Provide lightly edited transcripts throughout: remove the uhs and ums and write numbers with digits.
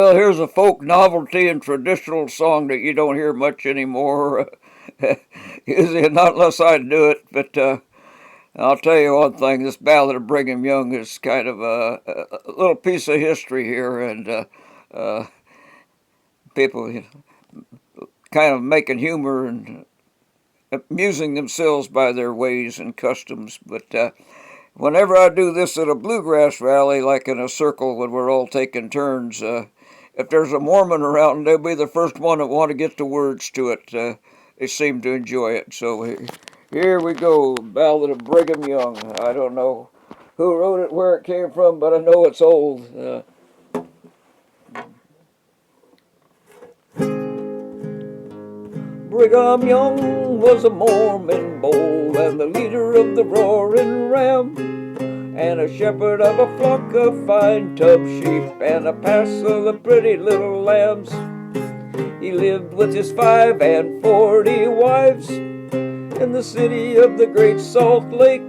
Well, here's a folk novelty and traditional song that you don't hear much anymore. Usually not unless I do it, but I'll tell you one thing, this Ballad of Brigham Young is kind of a little piece of history here, and uh, people kind of making humor and amusing themselves by their ways and customs. But whenever I do this at a bluegrass rally, like in a circle when we're all taking turns, if there's a Mormon around, they'll be the first one that want to get the words to it. They seem to enjoy it. So here we go, Ballad of Brigham Young. I don't know who wrote it, where it came from, but I know it's old. Brigham Young was a Mormon bold and the leader of the roaring ram, and a shepherd of a flock of fine tub sheep and a pass of the pretty little lambs. He lived with his 45 wives in the city of the Great Salt Lake,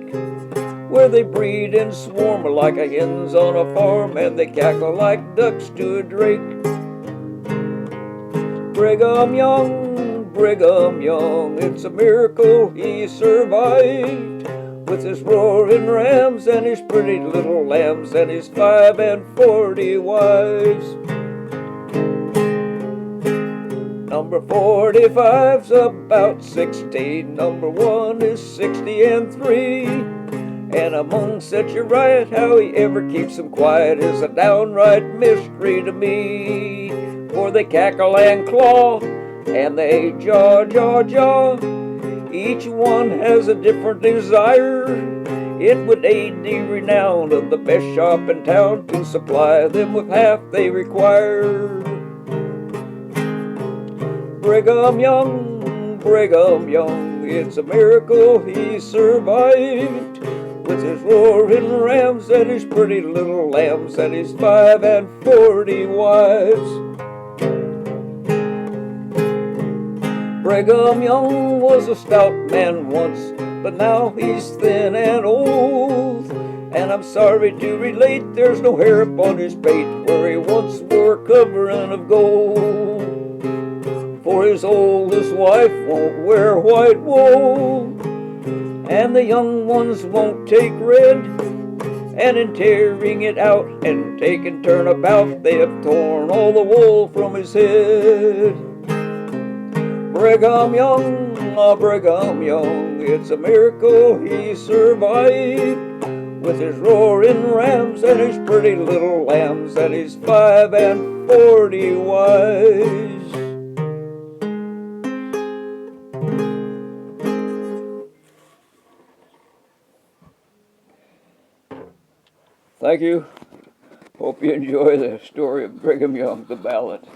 where they breed and swarm like a hens on a farm, and they cackle like ducks to a drake. Brigham Young, it's a miracle he survived, with his roaring rams and his pretty little lambs and his 45 wives. Number 45's about 16, number 1 is 60 and 3. And among such a riot, how he ever keeps them quiet is a downright mystery to me. For they cackle and claw, and they jaw. Each one has a different desire. It would aid the renown of the best shop in town to supply them with half they require. Brigham Young, it's a miracle he survived, with his roaring rams and his pretty little lambs and his 45 wives. Brigham Young was a stout man once, but now he's thin and old, and I'm sorry to relate there's no hair upon his pate where he once wore a covering of gold. For his oldest wife won't wear white wool, and the young ones won't take red, and in tearing it out and taking turnabout, they have torn all the wool from his head. Brigham Young, it's a miracle he survived, with his roaring rams and his pretty little lambs and his 45 wives. Thank you. Hope you enjoy the story of Brigham Young, the ballad.